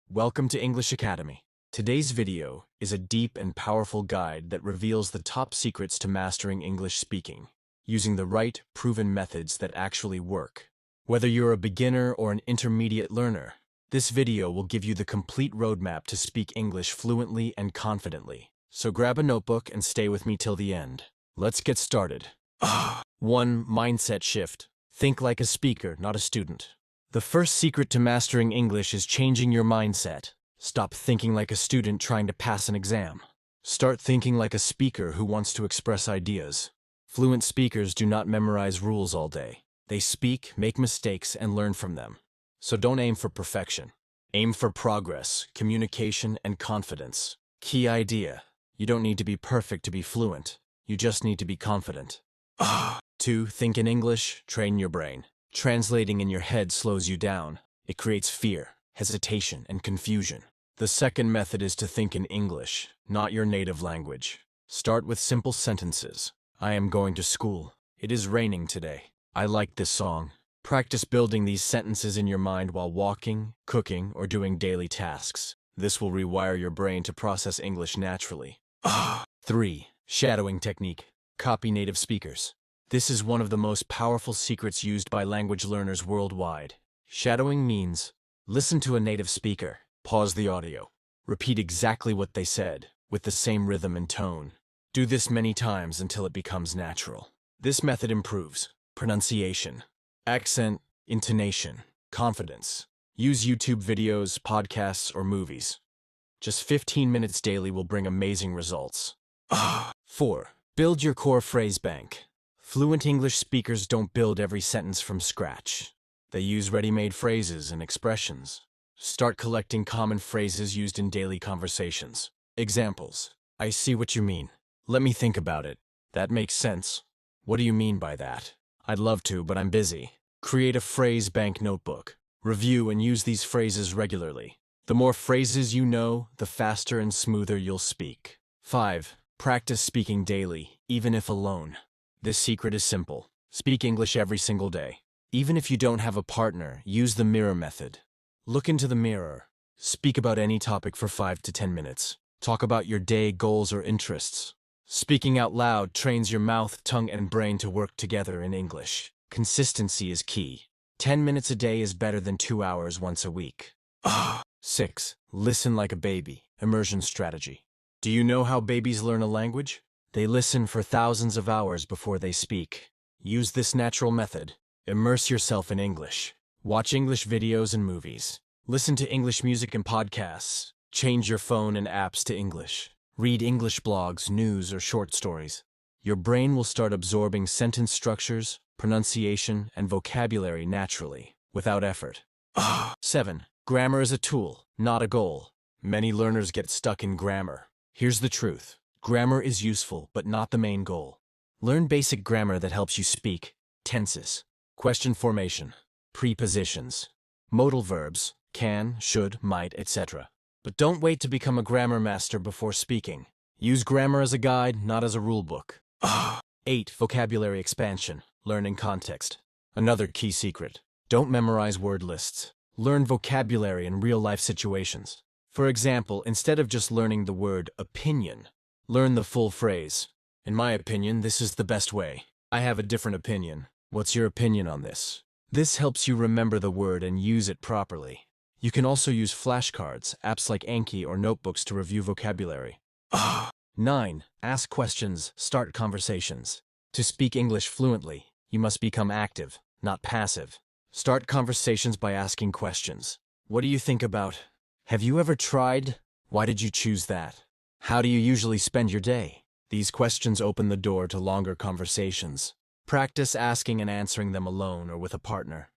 Welcome to English Academy. Today's video is a deep and powerful guide that reveals the top secrets to mastering English speaking, using the right, proven methods that actually work. Whether you're a beginner or an intermediate learner, this video will give you the complete roadmap to speak English fluently and confidently. So grab a notebook and stay with me till the end. Let's get started. 1. Mindset shift. Think like a speaker, not a student. The first secret to mastering English is changing your mindset. Stop thinking like a student trying to pass an exam. Start thinking like a speaker who wants to express ideas. Fluent speakers do not memorize rules all day. They speak, make mistakes, and learn from them. So don't aim for perfection. Aim for progress, communication, and confidence. Key idea: you don't need to be perfect to be fluent. You just need to be confident. 2. Think in English, train your brain. Translating in your head slows you down. It creates fear, hesitation, and confusion. The second method is to think in English, not your native language. Start with simple sentences. I am going to school. It is raining today. I like this song. Practice building these sentences in your mind while walking, cooking, or doing daily tasks. This will rewire your brain to process English naturally. 3. Shadowing technique. Copy native speakers. This is one of the most powerful secrets used by language learners worldwide. Shadowing means listen to a native speaker, pause the audio, repeat exactly what they said, with the same rhythm and tone. Do this many times until it becomes natural. This method improves pronunciation, accent, intonation, confidence. Use YouTube videos, podcasts, or movies. Just 15 minutes daily will bring amazing results. 4. Build your core phrase bank. Fluent English speakers don't build every sentence from scratch. They use ready-made phrases and expressions. Start collecting common phrases used in daily conversations. Examples: I see what you mean. Let me think about it. That makes sense. What do you mean by that? I'd love to, but I'm busy. Create a phrase bank notebook. Review and use these phrases regularly. The more phrases you know, the faster and smoother you'll speak. 5. Practice speaking daily, even if alone. This secret is simple. Speak English every single day. Even if you don't have a partner, use the mirror method. Look into the mirror. Speak about any topic for 5 to 10 minutes. Talk about your day, goals, or interests. Speaking out loud trains your mouth, tongue, and brain to work together in English. Consistency is key. 10 minutes a day is better than 2 hours once a week. 6. Listen like a baby. Immersion strategy. Do you know how babies learn a language? They listen for thousands of hours before they speak. Use this natural method. Immerse yourself in English. Watch English videos and movies. Listen to English music and podcasts. Change your phone and apps to English. Read English blogs, news, or short stories. Your brain will start absorbing sentence structures, pronunciation, and vocabulary naturally, without effort. 7. Grammar is a tool, not a goal. Many learners get stuck in grammar. Here's the truth. Grammar is useful, but not the main goal. Learn basic grammar that helps you speak. Tenses, question formation, prepositions, modal verbs, can, should, might, etc. But don't wait to become a grammar master before speaking. Use grammar as a guide, not as a rule book. 8. Vocabulary expansion. Learn in context. Another key secret. Don't memorize word lists. Learn vocabulary in real-life situations. For example, instead of just learning the word opinion, learn the full phrase. In my opinion, this is the best way. I have a different opinion. What's your opinion on this? This helps you remember the word and use it properly. You can also use flashcards, apps like Anki, or notebooks to review vocabulary. 9. Ask questions, start conversations. To speak English fluently, you must become active, not passive. Start conversations by asking questions. What do you think about? Have you ever tried? Why did you choose that? How do you usually spend your day? These questions open the door to longer conversations. Practice asking and answering them alone or with a partner.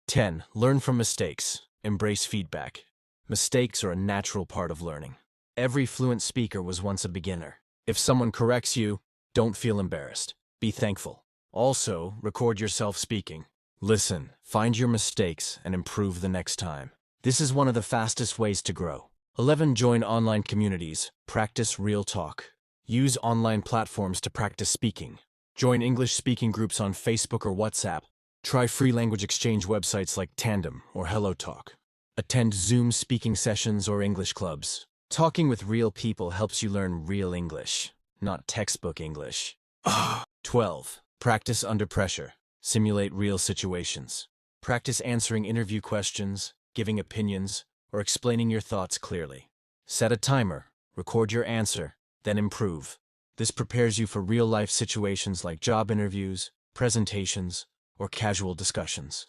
10. Learn from mistakes. Embrace feedback. Mistakes are a natural part of learning. Every fluent speaker was once a beginner. If someone corrects you, don't feel embarrassed. Be thankful. Also, record yourself speaking. Listen, find your mistakes, and improve the next time. This is one of the fastest ways to grow. 11. Join online communities. Practice real talk. Use online platforms to practice speaking. Join English speaking groups on Facebook or WhatsApp. Try free language exchange websites like Tandem or HelloTalk. Attend Zoom speaking sessions or English clubs. Talking with real people helps you learn real English, not textbook English. 12. Practice under pressure. Simulate real situations. Practice answering interview questions, giving opinions, or explaining your thoughts clearly. Set a timer, record your answer, then improve. This prepares you for real-life situations like job interviews, presentations, or casual discussions.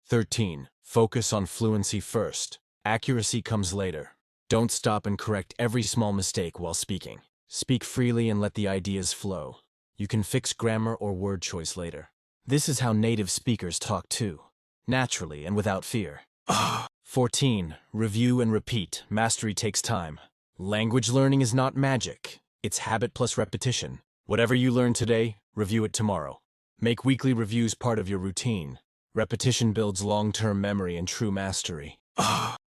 13. Focus on fluency first. Accuracy comes later. Don't stop and correct every small mistake while speaking. Speak freely and let the ideas flow. You can fix grammar or word choice later. This is how native speakers talk too, naturally and without fear. 14. Review and repeat. Mastery takes time. Language learning is not magic. It's habit plus repetition. Whatever you learn today, review it tomorrow. Make weekly reviews part of your routine. Repetition builds long-term memory and true mastery.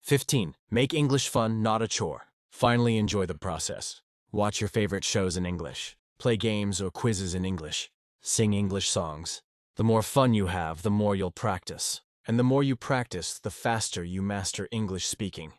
15. Make English fun, not a chore. Finally, enjoy the process. Watch your favorite shows in English. Play games or quizzes in English. Sing English songs. The more fun you have, the more you'll practice. And the more you practice, the faster you master English speaking.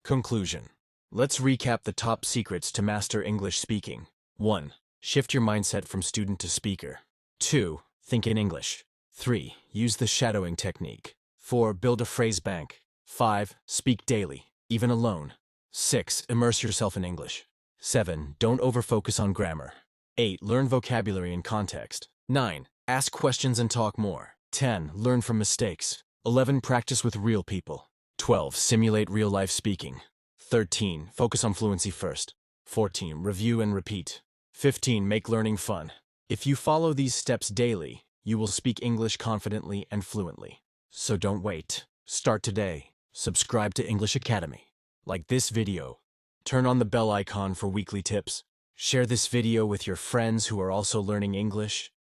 Conclusion. Let's recap the top secrets to master English speaking. 1. Shift your mindset from student to speaker. 2. Think in English. 3. Use the shadowing technique. 4. Build a phrase bank. 5. Speak daily, even alone. 6. Immerse yourself in English. 7. Don't overfocus on grammar. 8. Learn vocabulary and context. 9. Ask questions and talk more. 10. Learn from mistakes. 11. Practice with real people. 12. Simulate real-life speaking. 13. Focus on fluency first. 14. Review and repeat. 15. Make learning fun. If you follow these steps daily, you will speak English confidently and fluently. So don't wait. Start today. Subscribe to English Academy. Like this video. Turn on the bell icon for weekly tips. Share this video with your friends who are also learning English.